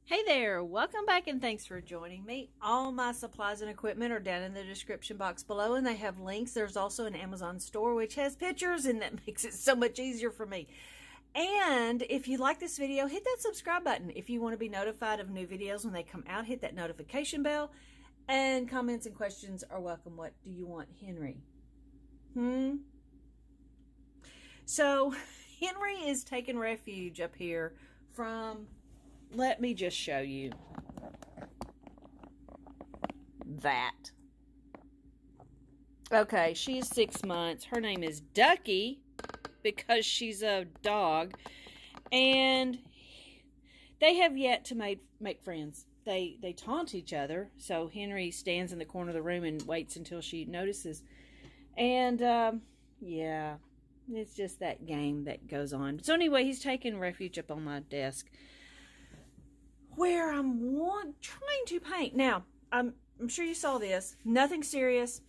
Hey there, welcome back and thanks for joining me. All my supplies and equipment are down in the description box below and they have links. There's also an Amazon store which has pictures and that makes it so much easier for me. And if you like this video, hit that subscribe button. If you want to be notified of new videos when they come out, hit that notification bell. And comments and questions are welcome. What do you want, Henry? So Henry is taking refuge up here from... Let me just show you that. Okay, she's 6 months. Her name is Ducky because she's a dog. And they have yet to make friends. They taunt each other. So Henry stands in the corner of the room and waits until she notices. And, yeah, it's just that game that goes on. So anyway, he's taking refuge up on my desk, where I'm trying to paint. Now, I'm sure you saw this. Nothing serious.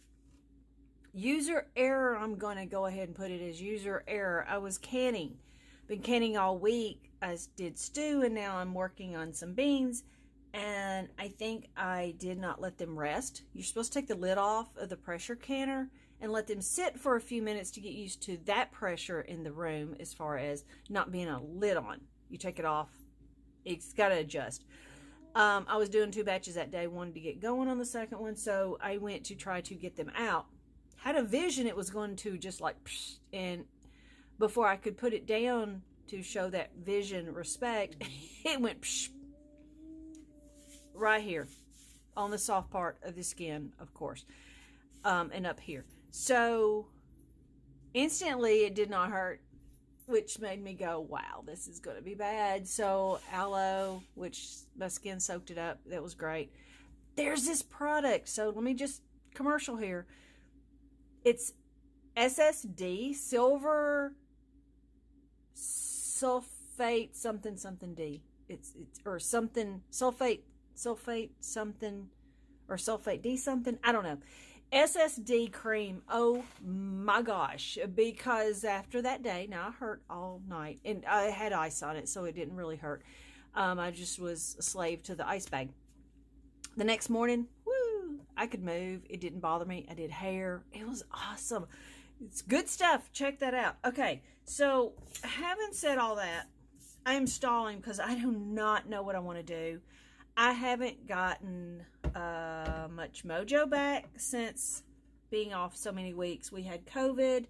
User error. I'm going to go ahead and put it as user error. I was canning. Been canning all week. I did stew, and now I'm working on some beans. And I think I did not let them rest. You're supposed to take the lid off of the pressure canner and let them sit for a few minutes to get used to that pressure in the room as far as not being a lid on. You take it off. It's got to adjust. I was doing 2 batches that day. Wanted to get going on the second one, so I went to try to get them out. Had a vision it was going to just like, psh, and before I could put it down to show that vision respect, it went psh, right here on the soft part of the skin, of course, and up here. So instantly it did not hurt, which made me go, wow, this is going to be bad. So aloe, which my skin soaked it up. That was great. There's this product. So let me just commercial here. It's SSD, silver sulfate something D. It's or something sulfate something or sulfate D something. I don't know. SSD cream. Oh my gosh. Because after that day, now I hurt all night and I had ice on it, so it didn't really hurt. I just was a slave to the ice bag. The next morning, woo, I could move. It didn't bother me. I did hair. It was awesome. It's good stuff. Check that out. Okay, so having said all that, I am stalling because I do not know what I want to do. I haven't gotten much mojo back since being off so many weeks. We had COVID,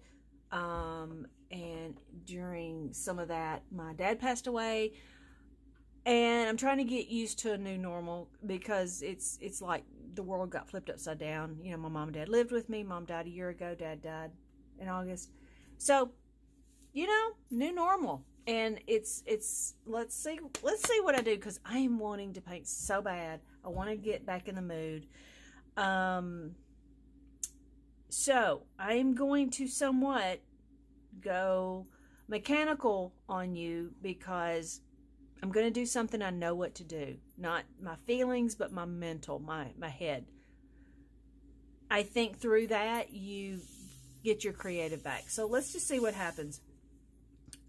and during some of that, my dad passed away. And I'm trying to get used to a new normal because it's like the world got flipped upside down. You know, my mom and dad lived with me. Mom died a year ago. Dad died in August. So, you know, new normal. And it's let's see what I do, because I am wanting to paint so bad. I want to get back in the mood. So I'm going to somewhat go mechanical on you, because I'm going to do something I know what to do. Not my feelings, but my mental, my head. I think through that, you get your creative back. So let's just see what happens.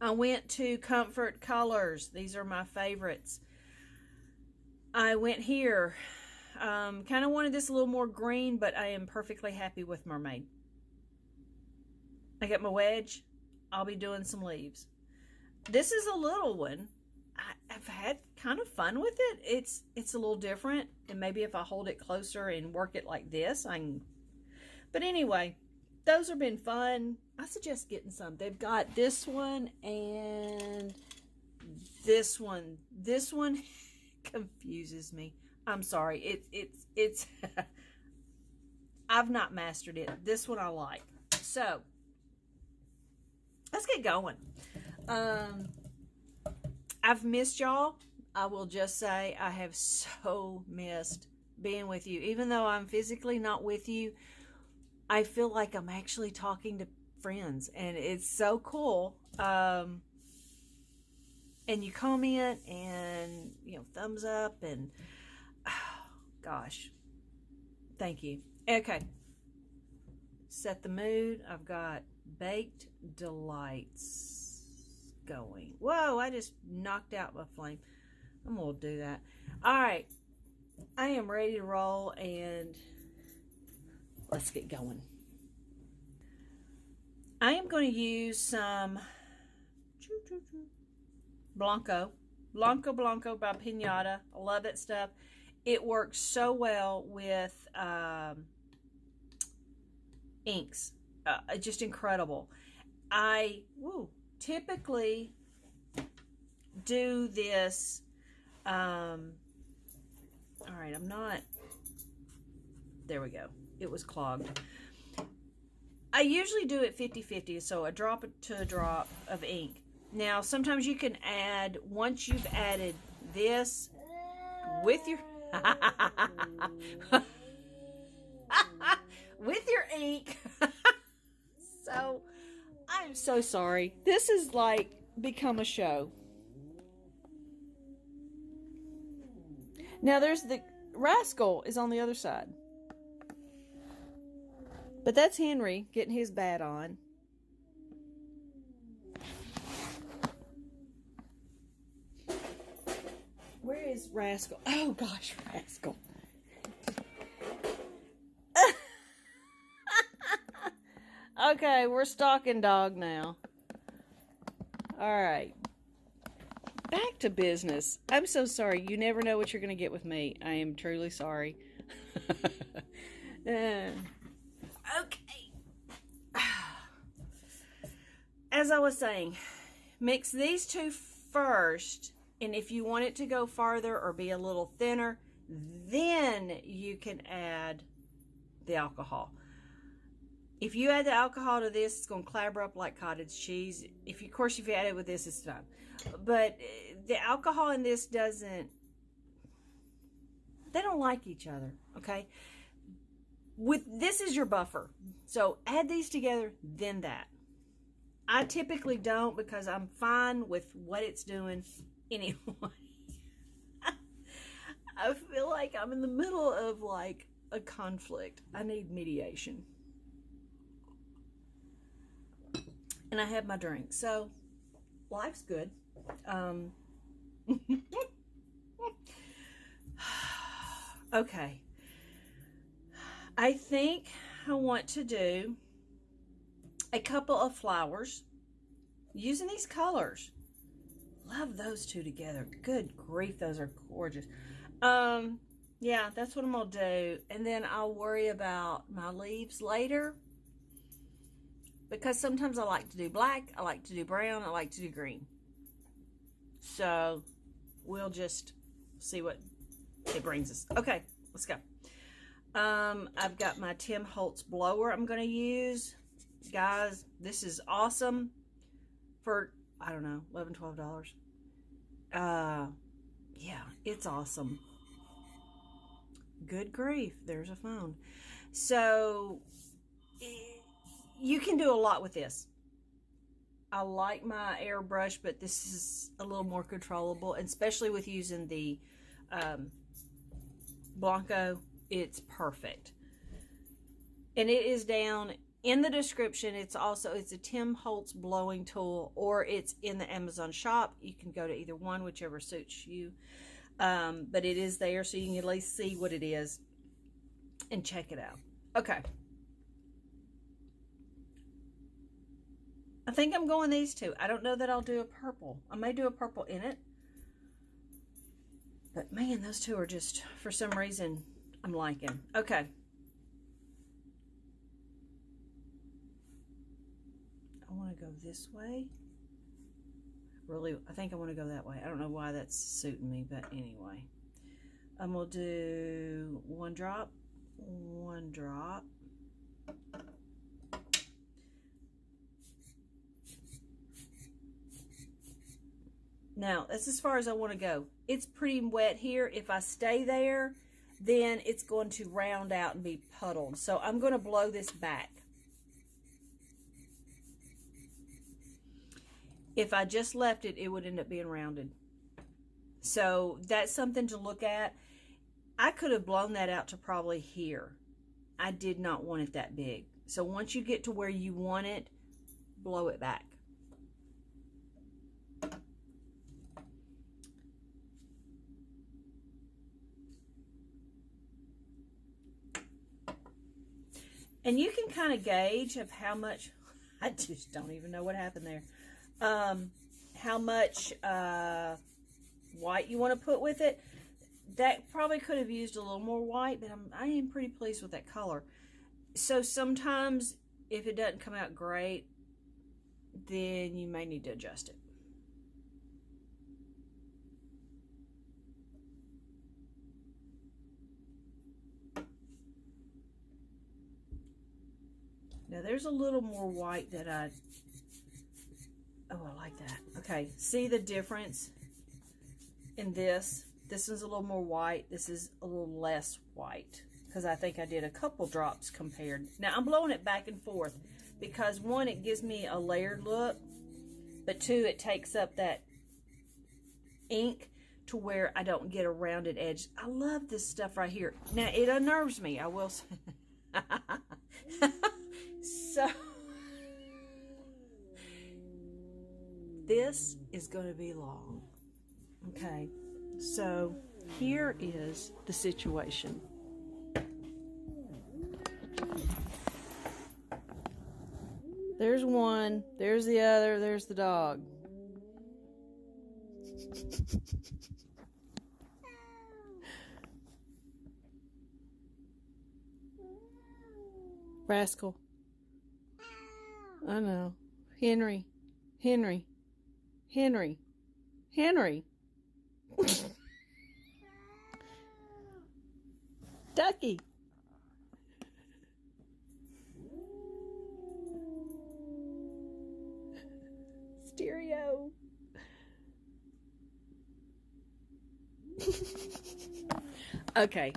I went to Comfort Colors. These are my favorites. I went here. Kind of wanted this a little more green, but I am perfectly happy with Mermaid. I got my wedge. I'll be doing some leaves. This is a little one. I've had kind of fun with it. It's a little different, and maybe if I hold it closer and work it like this, I can. But anyway, those have been fun. I suggest getting some. They've got this one and this one. This one confuses me. I'm sorry. It's I've not mastered it. This one I like. So let's get going. I've missed y'all. I will just say I have so missed being with you. Even though I'm physically not with you, I feel like I'm actually talking to friends, and it's so cool. And you comment and, you know, thumbs up, and oh, gosh, thank you. Okay, set the mood. I've got Baked Delights going. Whoa, I just knocked out my flame. I'm going to do that. All right. I am ready to roll, and let's get going. I am going to use some Blanco by Pinata. I love that stuff. It works so well with inks. Just incredible. I typically do this. All right, I'm not. There we go. It was clogged. I usually do it 50-50, so a drop to a drop of ink. Now, sometimes you can add, once you've added this with your with your ink. So, I'm so sorry. This is like become a show. Now, there's the Rascal is on the other side. But that's Henry getting his bat on. Where is Rascal? Oh gosh, Rascal. Okay, we're stalking dog now. All right. Back to business. I'm so sorry. You never know what you're going to get with me. I am truly sorry. Okay. As I was saying, mix these two first, and if you want it to go farther or be a little thinner, then you can add the alcohol. If you add the alcohol to this, it's going to clabber up like cottage cheese. Of course, if you add it with this, it's fine. But the alcohol in this they don't like each other, okay? This is your buffer. So add these together, then that. I typically don't because I'm fine with what it's doing anyway. I feel like I'm in the middle of like a conflict. I need mediation. And I have my drink. So life's good. Okay. I think I want to do a couple of flowers using these colors. Love those two together. Good grief, those are gorgeous. Yeah, that's what I'm gonna do. And then I'll worry about my leaves later. Because sometimes I like to do black, I like to do brown, I like to do green. So we'll just see what it brings us. Okay, let's go. I've got my Tim Holtz blower I'm going to use. Guys, this is awesome for, I don't know, $11, $12. Yeah, it's awesome. Good grief, there's a phone. So you can do a lot with this. I like my airbrush, but this is a little more controllable, and especially with using the Blanco, it's perfect. And it is down in the description. It's a Tim Holtz blowing tool, or it's in the Amazon shop. You can go to either one, whichever suits you. But it is there, so you can at least see what it is and check it out. Okay. I think I'm going these two. I don't know that I'll do a purple. I may do a purple in it. But man, those two are just, for some reason, I'm liking. Okay. I want to go this way. Really, I think I want to go that way. I don't know why that's suiting me, but anyway. I'm going to do one drop. Now, that's as far as I want to go. It's pretty wet here. If I stay there, then it's going to round out and be puddled. So I'm going to blow this back. If I just left it, it would end up being rounded. So that's something to look at. I could have blown that out to probably here. I did not want it that big. So once you get to where you want it, blow it back. And you can kind of gauge of how much, I just don't even know what happened there, how much white you want to put with it. That probably could have used a little more white, but I am pretty pleased with that color. So sometimes if it doesn't come out great, then you may need to adjust it. Now there's a little more white that I like that. Okay, see the difference in this? This is a little more white. This is a little less white because I think I did a couple drops compared. Now I'm blowing it back and forth because one, it gives me a layered look, but two, it takes up that ink to where I don't get a rounded edge. I love this stuff right here. Now it unnerves me, I will say. So this is going to be long. Okay, so here is the situation. There's one, there's the other, there's the dog. Rascal. I know. Henry. Henry. Henry. Henry. Ducky. Stereo. Okay.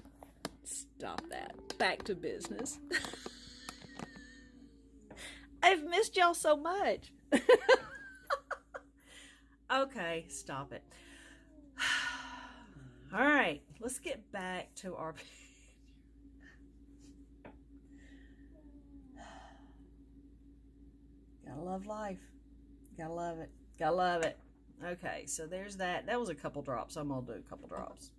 Stop that. Back to business. I've missed y'all so much. Okay, stop it. All right, let's get back to our... Gotta love life. Gotta love it. Gotta love it. Okay, so there's that. That was a couple drops. I'm gonna do a couple drops.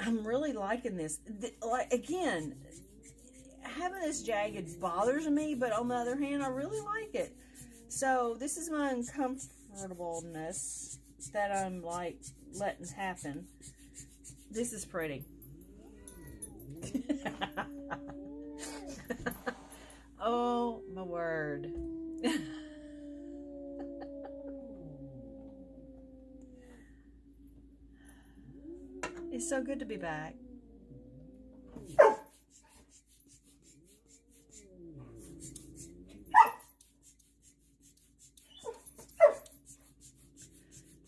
I'm really liking this. Like, again, having this jagged bothers me, but on the other hand, I really like it. So this is my uncomfortableness that I'm like letting happen. This is pretty. Oh my word. It's so good to be back.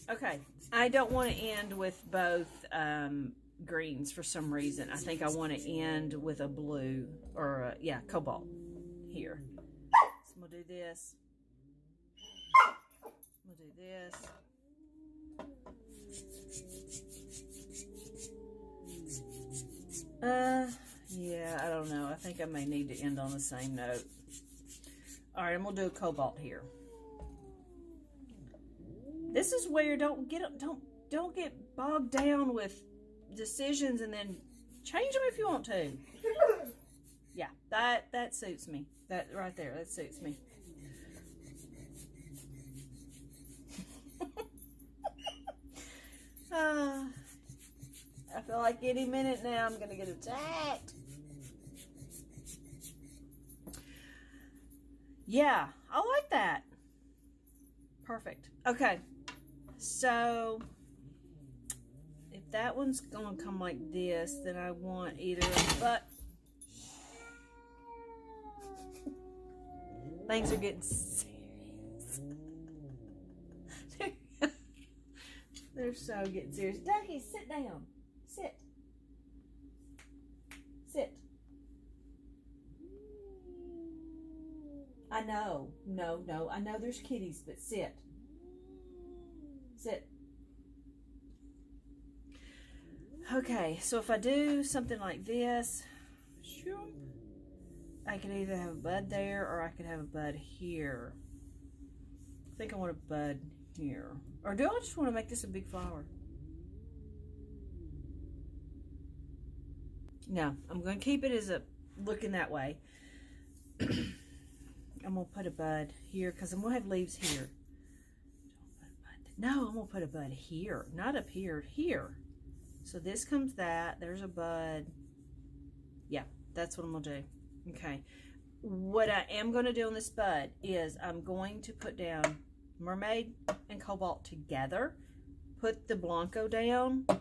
Okay, I don't want to end with both greens for some reason. I think I want to end with a blue or yeah, cobalt here. So we'll do this. We'll do this. Yeah, I don't know. I think I may need to end on the same note. All right, and we'll do a cobalt here. This is where don't get bogged down with decisions and then change them if you want to. Yeah, that suits me. That right there, that suits me. I feel like any minute now I'm gonna get attacked. Yeah, I like that. Perfect. Okay, so if that one's gonna come like this, then I want either a butt. Things are getting serious. They're so getting serious. Ducky, sit down. Sit. Sit. I know. No. I know there's kitties, but sit. Sit. Okay, so if I do something like this, I could either have a bud there or I could have a bud here. I think I want a bud here. Or do I just want to make this a big flower? No, I'm going to keep it as a looking that way. I'm going to put a bud here because I'm going to have leaves here. No, I'm going to put a bud here, not up here, here. So this comes that. There's a bud. Yeah, that's what I'm going to do. Okay. What I am going to do on this bud is I'm going to put down Mermaid and Cobalt together, put the Blanco down, and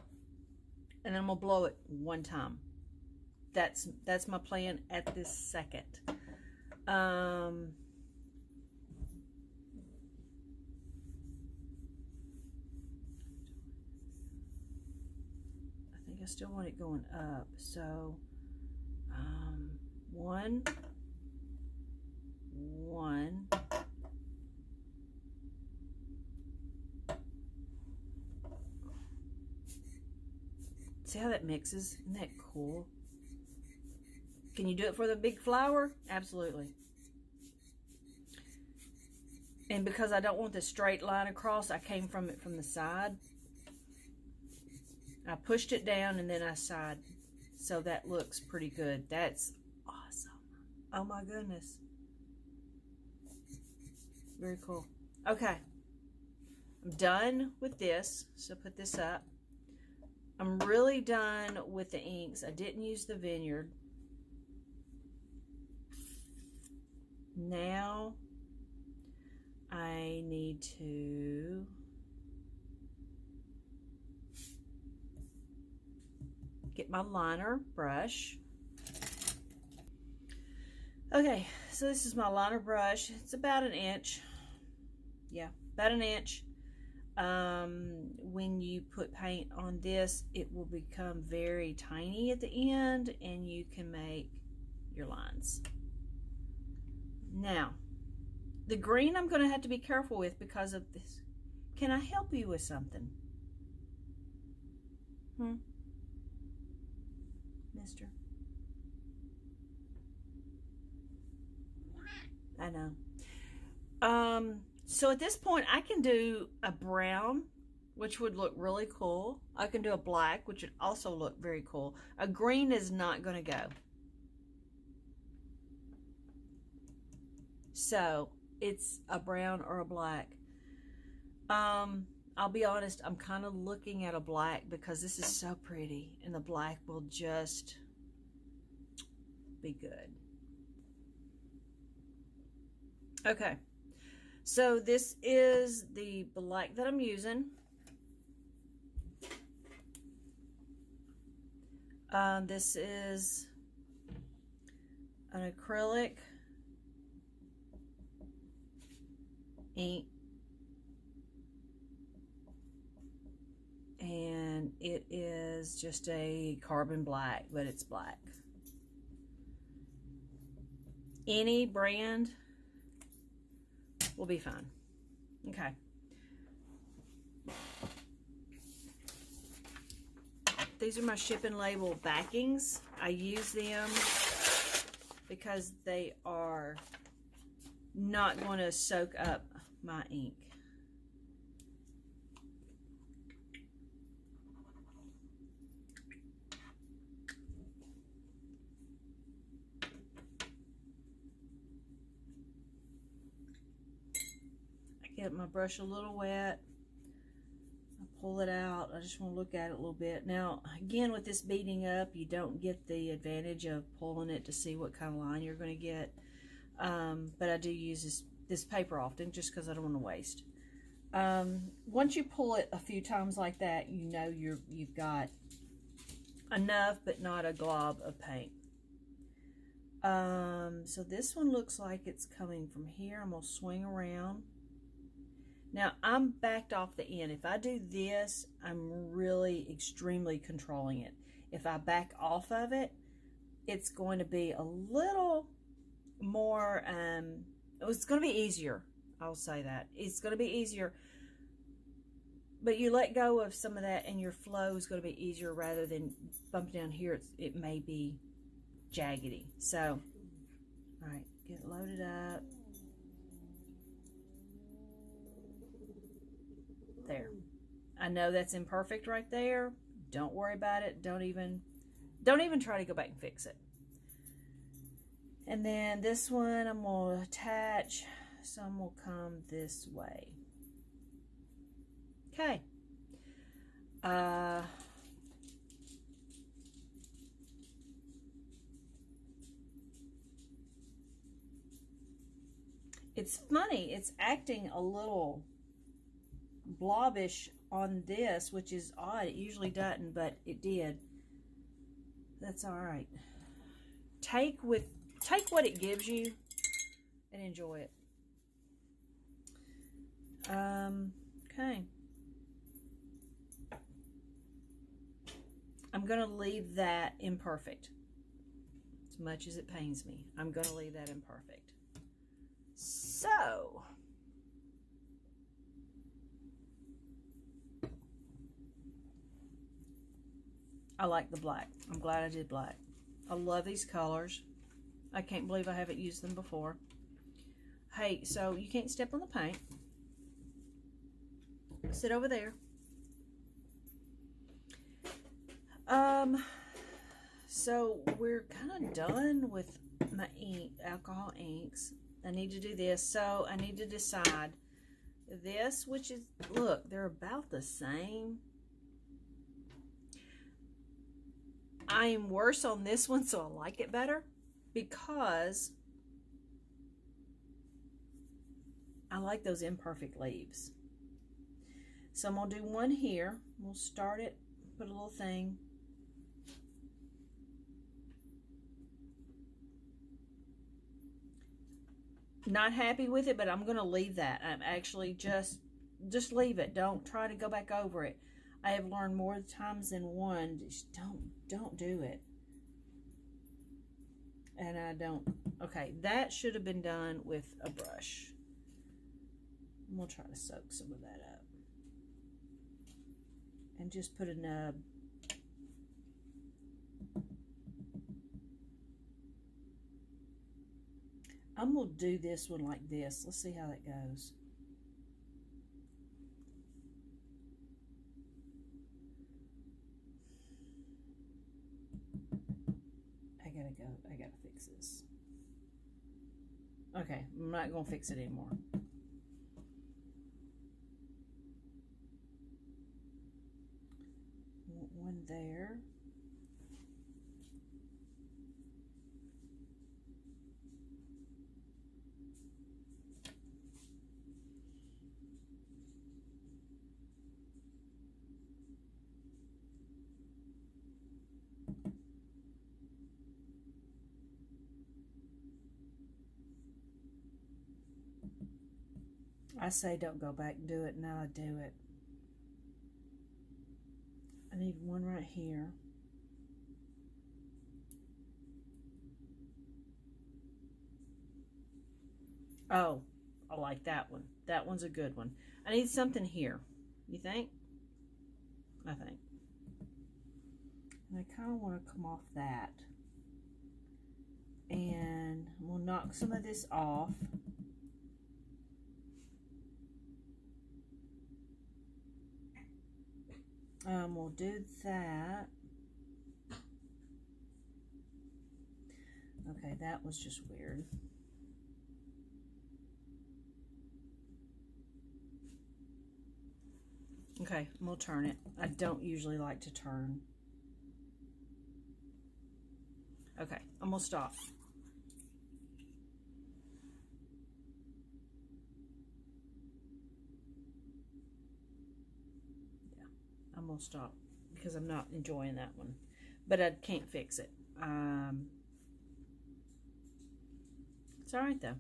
then I'm going to blow it one time. That's my plan at this second. I think I still want it going up. So, one. See how that mixes? Isn't that cool? Can you do it for the big flower? Absolutely. And because I don't want the straight line across, I came from it from the side. I pushed it down and then I side. So that looks pretty good. That's awesome. Oh my goodness. Very cool. Okay. I'm done with this. So put this up. I'm really done with the inks. I didn't use the Vineyard. Now I need to get my liner brush. Okay, so this is my liner brush. It's about an inch. Yeah, about an inch. When you put paint on this, it will become very tiny at the end and you can make your lines. Now, the green I'm going to have to be careful with because of this. Can I help you with something? Mister? I know. So at this point, I can do a brown, which would look really cool. I can do a black, which would also look very cool. A green is not going to go. So it's a brown or a black. I'll be honest, I'm kind of looking at a black because this is so pretty and the black will just be good. Okay, so this is the black that I'm using. This is an acrylic ink, and it is just a carbon black, but it's black. Any brand will be fine. Okay. These are my shipping label backings. I use them because they are not going to soak up my ink. I get my brush a little wet. I pull it out. I just want to look at it a little bit. Now, again, with this beating up, you don't get the advantage of pulling it to see what kind of line you're going to get. But I do use this paper often just because I don't want to waste. Once you pull it a few times like that, you know you've got enough, but not a glob of paint. So this one looks like it's coming from here. I'm going to swing around. Now, I'm backed off the end. If I do this, I'm really extremely controlling it. If I back off of it, it's going to be a little more, it's going to be easier. I'll say that. It's going to be easier. But you let go of some of that and your flow is going to be easier rather than bumping down here. It may be jaggedy. So, all right, get it loaded up. There. I know that's imperfect right there. Don't worry about it. Don't even Don't even try to go back and fix it. And then this one I'm going to attach. Some will come this way. Okay. It's funny. It's acting a little blobbish on this, which is odd. It usually doesn't, but it did. That's all right. Take what it gives you and enjoy it. Okay. I'm going to leave that imperfect. As much as it pains me, I'm going to leave that imperfect. So, I like the black. I'm glad I did black. I love these colors. I can't believe I haven't used them before. Hey, so you can't step on the paint. Sit over there. So we're kind of done with my alcohol inks. I need to do this. So I need to decide this, which is, look, they're about the same. I am worse on this one, so I like it better because I like those imperfect leaves. So I'm going to do one here. We'll start it, put a little thing. Not happy with it, but I'm going to leave that. I'm actually just leave it. Don't try to go back over it. I have learned more times than one. Just don't do it. And I don't. Okay, that should have been done with a brush. We'll try to soak some of that up. And just put a nub. I'm going to do this one like this. Let's see how that goes. I gotta fix this. Okay, I'm not going to fix it anymore. One there. I say don't go back and do it. Now I do it. I need one right here. Oh, I like that one. That one's a good one. I need something here. You think? I think. And I kind of want to come off that. And we'll knock some of this off. We'll do that. Okay, that was just weird. Okay, we'll turn it. I don't usually like to turn. Okay, I'm gonna stop. Yeah, I'm gonna stop because I'm not enjoying that one, but I can't fix it. It's all right though.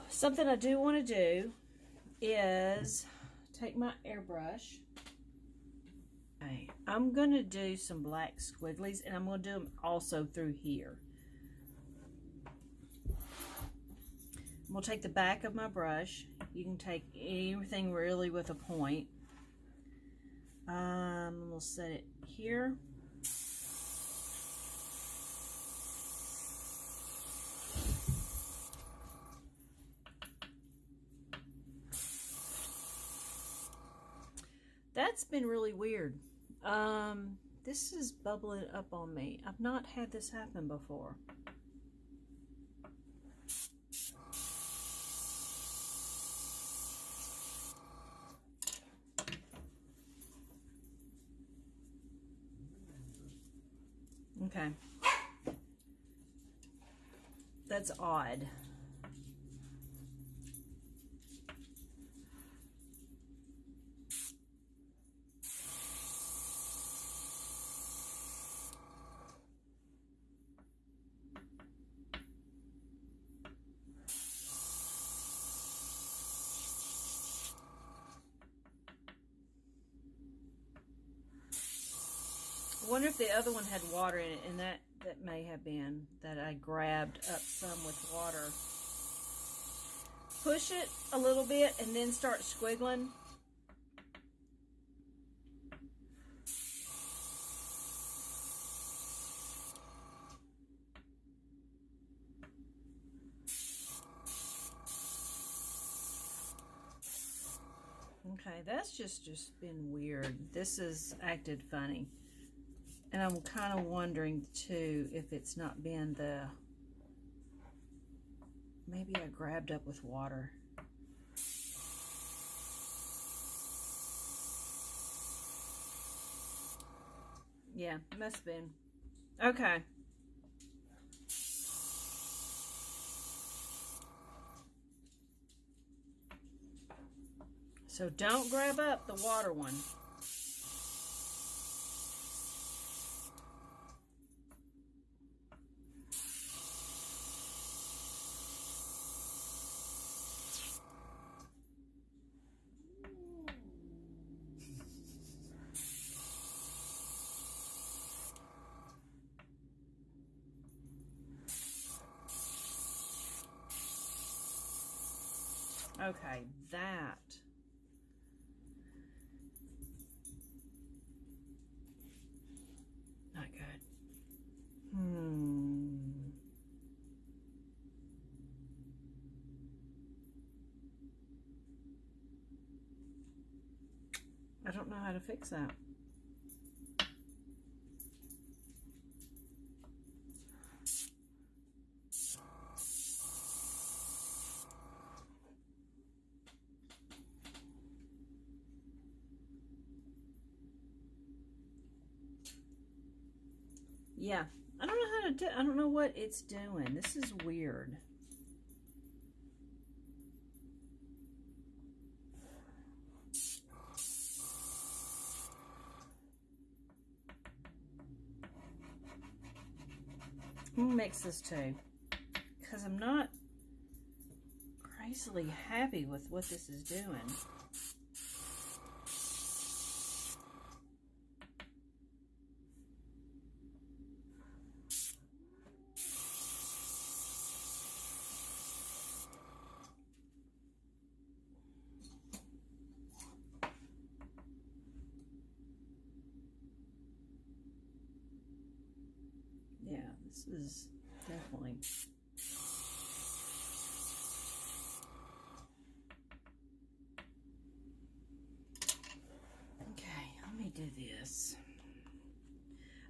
Something I do want to do is take my airbrush. Okay, I'm going to do some black squigglies, and I'm going to do them also through here. We'll take the back of my brush. You can take anything really with a point. We'll set it here. that's been really weird. This is bubbling up on me. I've not had this happen before. Okay. That's odd. I wonder if the other one had water in it, and that may have been that I grabbed up some with water. Push it a little bit and then start squiggling. Okay, that's just been weird. This has acted funny. And I'm kind of wondering too if it's not been the, maybe I grabbed up with water. Yeah, must have been. Okay. So don't grab up the water one. Okay, that. Not good. I don't know how to fix that. Yeah, I don't know how to do, I don't know what it's doing. This is weird. I'm gonna mix this too, because I'm not crazily happy with what this is doing. Yeah, this is definitely. Okay, let me do this.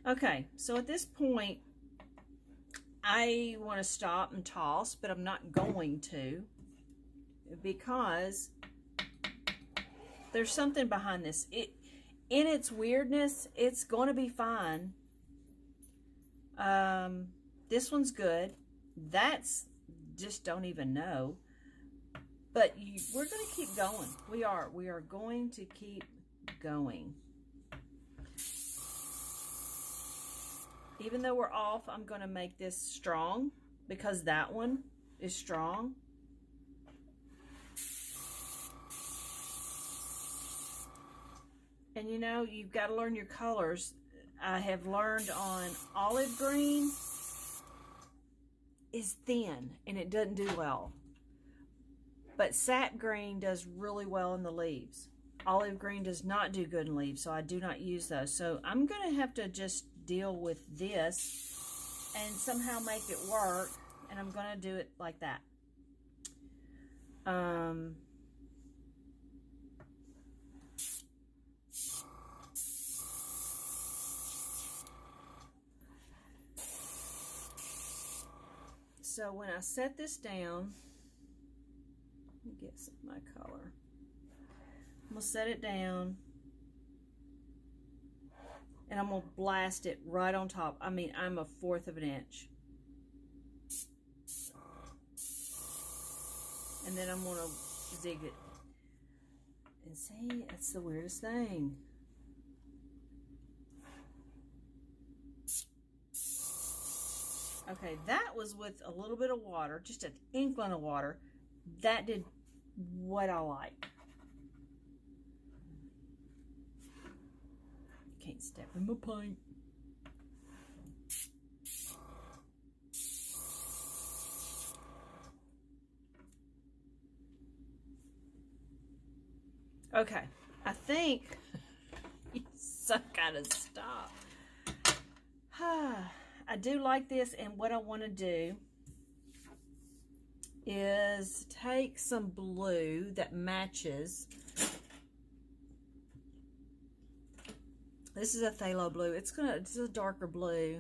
Okay, so at this point, I want to stop and toss, but I'm not going to, because there's something behind this. In its weirdness, it's going to be fine. This one's good. That's just don't even know. But we're going to keep going. We are going to keep going. Even though we're off, I'm going to make this strong because that one is strong. And you know, you've got to learn your colors. I have learned on olive green is thin and it doesn't do well. But sap green does really well in the leaves. Olive green does not do good in leaves, so I do not use those. So I'm going to have to just deal with this and somehow make it work, and I'm going to do it like that. So when I set this down, let me get some of my color. I'm going to set it down. And I'm going to blast it right on top. I mean, I'm 1/4 of an inch. And then I'm going to zig it. And see, that's the weirdest thing. Okay, that was with a little bit of water, just an inkling of water. That did what I like. Can't step in my paint. Okay, I think you some kind of stop. I do like this, and what I want to do is take some blue that matches. This is a phthalo blue. It's a darker blue.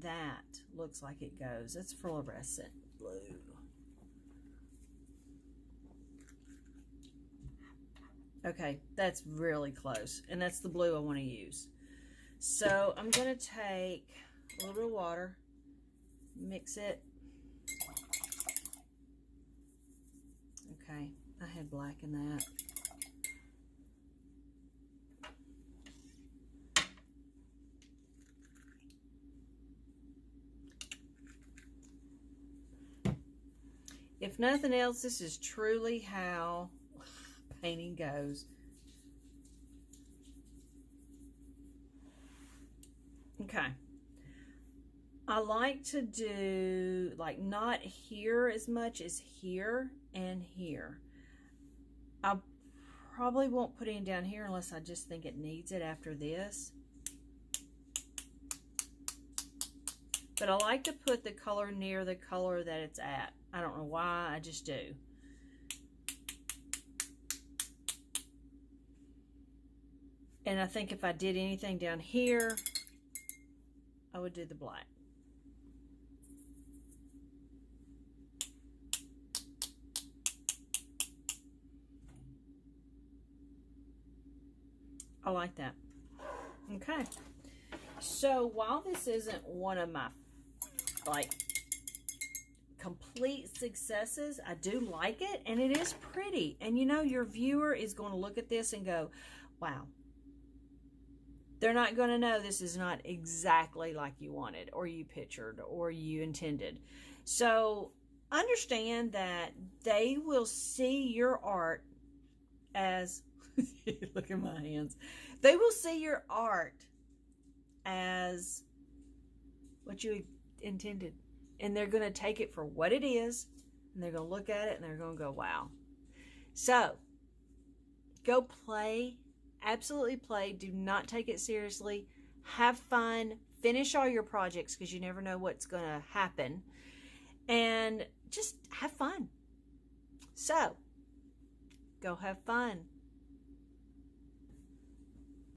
That looks like it goes. It's fluorescent blue. Okay, that's really close, and that's the blue I want to use. So I'm going to take a little bit of water, mix it. Okay, I had black in that. If nothing else, this is truly how painting goes. Okay. I like to do like not here as much as here and here. I probably won't put any down here unless I just think it needs it after this. But I like to put the color near the color that it's at. I don't know why, I just do. And I think if I did anything down here, I would do the black. I like that. Okay. So while this isn't one of my like complete successes, I do like it and it is pretty. And you know, your viewer is going to look at this and go, wow. They're not going to know this is not exactly like you wanted or you pictured or you intended. So understand that they will see your art as, look at my hands. They will see your art as what you intended. And they're going to take it for what it is. And they're going to look at it and they're going to go, wow. So go play. Absolutely play. Do not take it seriously. Have fun. Finish all your projects because you never know what's going to happen. And just have fun. So, go have fun.